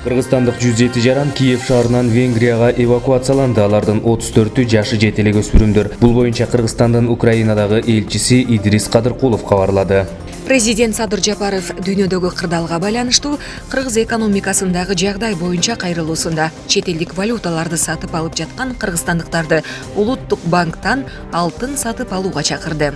Кыргызстандык 107 жаран Киев шаарынан Венгрияга эвакуацияланды. Алардын 34-ü жашы жете элек өспүрүмдөр. Бул боюнча Кыргызстандын Украинадагы элчиси Идрис Кадыркулов кабарлады. Президент Садыр Жапаров дүйнөдөгү кырдаалга байланыштуу кыргыз экономикасындагы жагдай боюнча кайрылуусунда чет элдик валюталарды сатып алып жаткан кыргызстандыктарды Улуттук банктан алтын сатып алууга чакырды.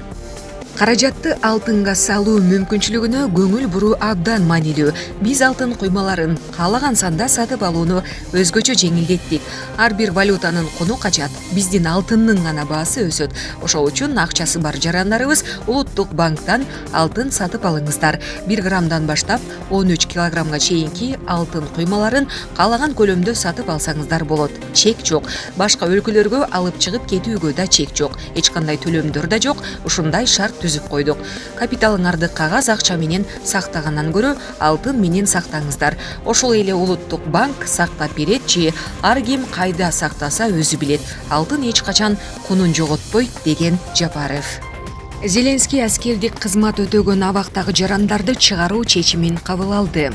Каражатты алтынга салуу мүмкүнчүлүгүнө көңүл буруу абдан маанилүү. Биз алтын куймаларын каалаган санда сатып алууну өзгөчө жеңилдеттик. Ар бир валютанын куну качат, биздин алтындын гана баасы өсөт. Ошол үчүн акчасы бар жарандарыбыз Улуттук банктан алтын сатып алыңыздар. 1 граммдан баштап 13 килограммга чейинки алтын куймаларын каалаган көлөмдө сатып алсаңыздар болот. Чек жок. Башка өлкөлөргө алып чыгып кетүүгө да чек жок. Эч кандай төлөмдөр да жок. Ушундай шарт түзүп койдук. Капиталыңарды кагаз акча менен сактагандан көрө алтын менен сактаңыздар. Ошол эле Улуттук банк сактап берет же ар ким кайда сактаса өзү билет. Алтын эч качан кунун жоготпойт, деген Жапаров. Зеленский аскердик кызмат өтөгөн абактагы жарандарды чыгаруу чечимин кабыл алды.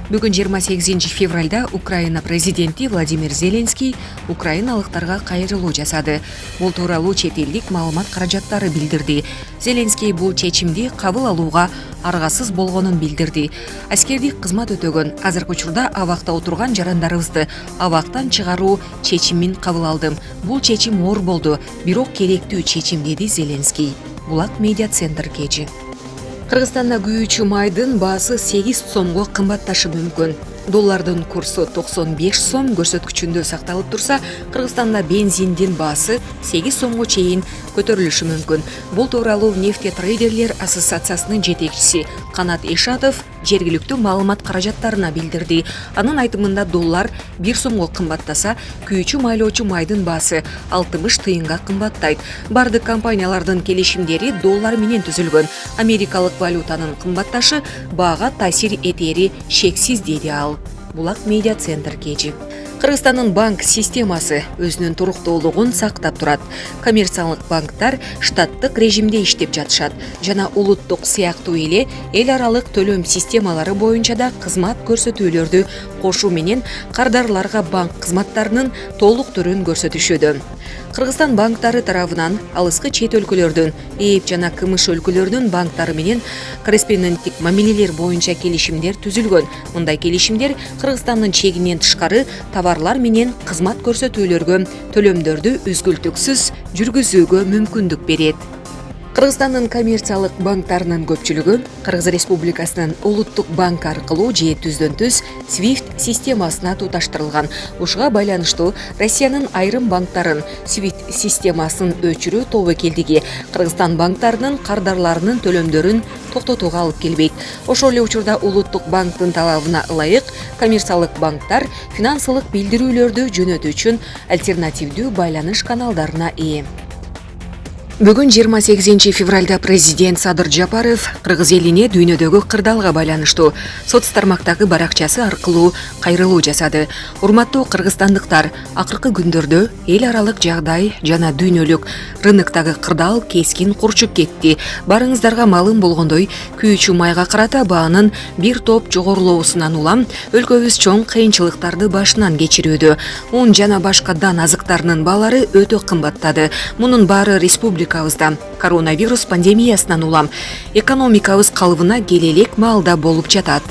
Бүгүн 28 февралда Украина президенти Владимир Зеленский украиналыктарга кайрылуу жасады. Бул тууралуу чет элдик маалымат каражаттары билдирди. Зеленский бул чечимди кабыл алууга аргасыз болгонун билдирди. Аскердик кызмат өтөгөн азыркы учурда абакта отурган жарандарыбызды абактан чыгаруу чечимин кабыл алдым. Бул чечим оор болду, бирок керектүү чечим, деди Зеленский. Булак медиа центр кечи. Кыргызстанда күйүүчү майдын баасы 8 сомго кымбатташы мүмкүн. Доллардын курсу 95 сом көрсөткүчүндө сакталып турса, Кыргызстанда бензиндин баасы 8 сомго чейин көтөрүлүшү мүмкүн. Бул тууралуу нефтетрейдерлер ассоциациясынын жетекчиси Канат Эшатов жергиликтүү маалымат каражаттарына билдирди. Анын айтымында доллар 1 сомго кымбаттаса, күйүүчү майлоочу майдын баасы 60 тыйынга кымбаттайт. Бардык компаниялардын келишимдери доллар менен түзүлгөн. Америкалык валютанын кымбатташы баага таасир этери шексиз, деди ал. Булак медиа центр кечи. Кыргызстандын банк системасы өзүнүн туруктуулугун сактап турат. Коммерциялык банктар штаттык режимде иштеп жатышат жана улуттук сыяктуу эле эл аралык төлөм системалары боюнча да кызмат көрсөтүүлөрдү кошуу менен кардарларга банк кызматтарынын толук түрүн көрсөтүшүүдө. Кыргызстан банктары тарабынан алыскы чет өлкөлөрдүн, ЭЭП жана КМШ өлкөлөрүнүн банктары менен корреспонденттик мамилелер боюнча келишимдер түзүлгөн. Мындай келишимдер Кыргызстандын чегинен тышкары товарлар менен кызмат көрсөтүүлөргө төлөмдөрдү үзгүлтүксүз жүргүзүүгө мүмкүндүк берет. Кыргызстандын коммерциялык банктарынын көпчүлүгү Кыргыз Республикасынын Улуттук банк аркылуу же түздөн-түз SWIFT системасына туташтырылган. Ушуга байланыштуу Россиянын айрым банктарын SWIFT системасын өчүрүү тобокелдиги Кыргызстан банктарынын кардарларынын төлөмдөрүн токтотууга алып келбейт. Ошол эле учурда Улуттук банктын талабына ылайык коммерциялык банктар финансылык билдирүүлөрдү жөнөтүү үчүн альтернативдүү байланыш каналдарына ээ. Бүгүн 28 февралда президент Садыр Жапаров кыргыз элине дүйнөдөгү кырдаалга байланыштуу соц тармактагы баракчасы аркылуу кайрылуу жасады. Урматтуу кыргызстандыктар, акыркы күндөрдө эл аралык жагдай жана дүйнөлүк рыноктогу кырдаал кескин курчуп кетти. Барыңыздарга маалым болгондой, күйүүчү майга карата баанын бир топ жогорулоосунан улам өлкөбүз чоң кыйынчылыктарды башынан кечирүүдө. Un жана башка дан азыктарынын баалары өтө кымбаттады. Мунун баары республикабызда коронавирус пандемиясынан улам экономикабыз калыбына келе элек маалда болуп жатат.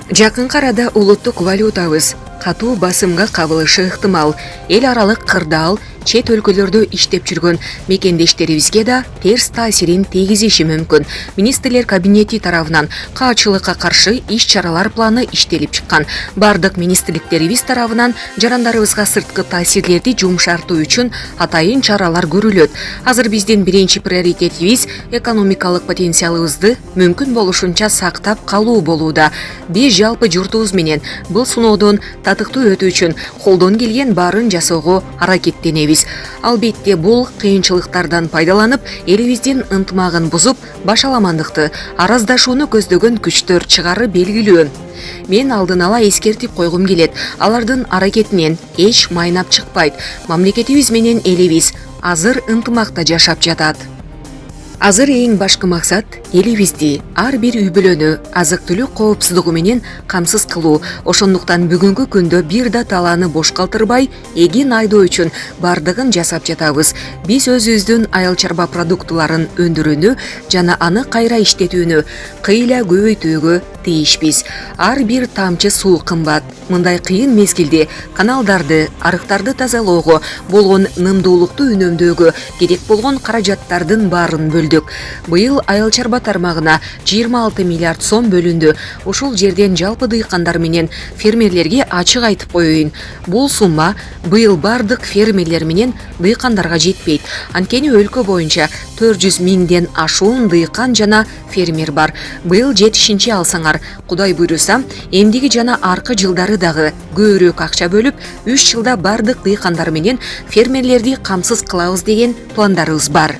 Жакынкы арада улуттук валютабыз катуу басымга кабылышы ыктымал. Эл аралык кырдаал чет өлкөлөрдө иштеп жүргөн мекендештерибизге да терс таасирин тийгизиши мүмкүн. Министрлер кабинети тарабынан каачылыкка каршы иш-чаралар планы иштелип чыккан. Бардык министрликтерибиз тарабынан жарандарыбызга сырткы таасирлерди жумшартуу үчүн атайын чаралар көрүлөт. Азыр биздин биринчи приоритетибиз экономикалык потенциалыбызды мүмкүн болушунча сактап калуу болууда. Биз жалпы журтубуз менен бул сыноодон татыктуу өтүү үчүн колдон келген баарын жасоого аракеттенебиз. Албетте бул кыйынчылыктардан пайдаланып, элибиздин ынтымагын бузуп, башаламандыкты, араздашууну көздөгөн күчтөр чыгары белгилүү. Мен алдын ала эскертип койгум келет. Алардын аракетинен эч майнап чыкпайт. Мамлекетибиз менен элибиз азыр ынтымакта жашап жатат. Азыр эң башкы максат элибизди ар бир үй бүлөнү азык түлүк коопсуздугу менен камсыз кылуу. Ошондуктан бүгүнкү күндө бир да талааны бош калтырбай, эгин айдоо үчүн бардыгын жасап жатабыз. Биз өзүбүздүн айыл чарба продуктыларын өндүрүүнү жана аны кайра иштетүүнү кыйла көбөйтүүгө тийишпиз. Ар бир тамчы суу кымбат. Мындай кыйын мезгилде каналдарды, арыктарды тазалоого, болгон нымдуулукту үнөмдөөгө керек болгон каражаттардын баарын бөлдүк. Быйыл айыл чарба тармагына 26 миллиард сом бөлүндү. Ушул жерден жалпы дыйкандар менен фермерлерге ачык айтып коеюн. Бул сумма быйыл бардык фермерлер менен дыйкандарга жетпейт. Анткени өлкө боюнча 400 миңден ашуун дыйкан жана фермер бар. Быйыл жетишинчи алсаңар, Кудай буйруса, эмдиги жана аркы жылдары дагы көбүрөөк акча бөлүп, 3 жылда бардык дыйкандар менен фермерлерди камсыз кылабыз деген пландарыбыз бар.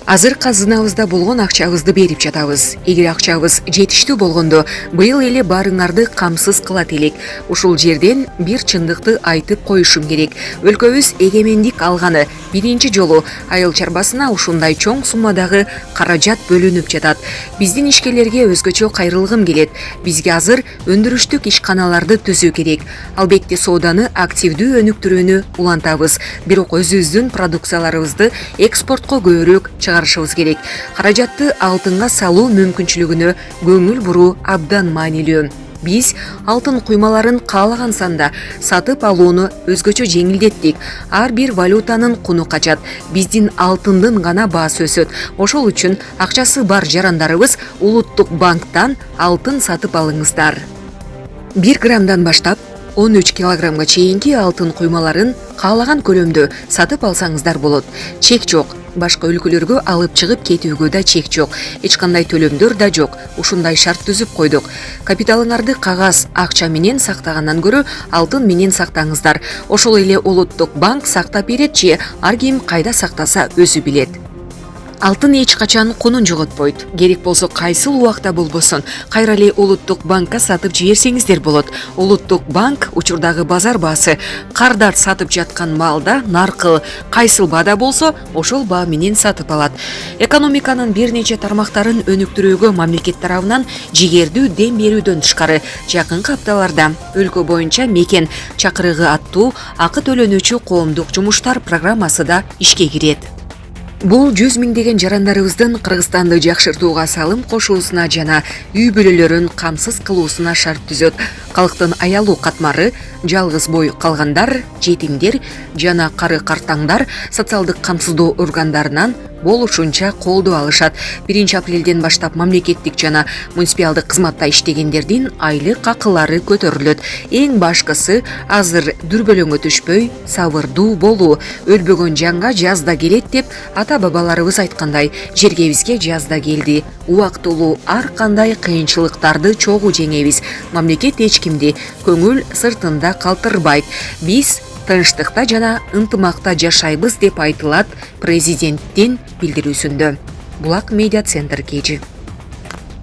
Азыр казынабызда болгон акчабызды берип жатабыз. Эгер акчабыз жетиштүү болгондо, быйыл эле баарыңарды камсыз кылат элек. Ушул жерден бир чындыкты айтып коюшум керек. Өлкөбүз эгемендик алганы биринчи жолу айыл чарбасына ушундай чоң суммадагы каражат бөлүнүп жатат. Биздин ишкерлерге өзгөчө кайрылгым келет. Бизге азыр өндүрүштүк ишканаларды түзүү керек. Албетте сооданы активдүү өнүктүрүүнү улантабыз. Бирок өзүбүздүн продукцияларыбызды экспортко көбүрөөк чыгарышыбыз керек. Каражатты алтынга салуу мүмкүнчүлүгүнө көңүл буруу абдан маанилүү. Биз алтын куймаларын каалаган санда сатып алууну өзгөчө жеңилдеттик. Ар бир валютанын куну качат. Биздин алтындын гана баасы өсөт. Ошол үчүн акчасы бар жарандарыбыз улуттук банктан алтын сатып алыңыздар. 1 граммдан баштап 13 килограммга чейинки алтын куймаларын каалаган көлөмдө сатып алсаңыздар болот. Чек жок. Башка өлкөлөргө алып чыгып кетүүгө да чек жок. Эч кандай төлөмдөр да жок. Ушундай шарт түзүп койдук. Капиталыңарды кагаз акча менен сактагандан көрө алтын менен сактаңыздар. Ошол эле улуттук банк сактап берет же ар ким кайда сактаса өзү билет. Алтын эч качан кунун жоготпойт. Керек болсо кайсыл убакта болбосун, кайра эле улуттук банкка сатып жиберсеңиздер болот. Улуттук банк учурдагы базар баасы, кардар сатып жаткан малда наркы кайсыл баада болсо, ошол баа менен сатып алат. Экономиканын бир нече тармактарын өнүктүрүүгө мамлекет тарабынан жигердүү дем берүүдөн тышкары, жакынкы апталарда өлкө боюнча мекен чакырыгы аттуу акы төлөнүүчү коомдук жумуштар программасы да ишке кирет. Бул 100 миңдеген жарандарыбыздын Кыргызстанды жакшыртууга салым кошуусуна жана үй бүлөлөрүн камсыз кылуусуна шарт түзөт. Калктын аялуу катмары, жалгыз бой калгандар, жетимдер жана кары картаңдар социалдык камсыздоо органдарынан болушунча колдоо алышат. 1 апрелден баштап мамлекеттик жана муниципалдык кызматта иштегендердин айлык акылары көтөрүлөт. Эң башкысы азыр дүрбөлөңгө түшпөй, сабырдуу болуу. Өлбөгөн жанга жазда келет деп ата бабаларыбыз айткандай, жерге бизге жазда келди. Убактылуу ар кандай кыйынчылыктарды чогуу жеңебиз. Мамлекет эч кимди көңүл сыртында калтырбайт. Биз тынчтыкта жана ынтымакта жашайбыз деп айтылат президенттин билдирүүсүндө. Булак медиа центр KG.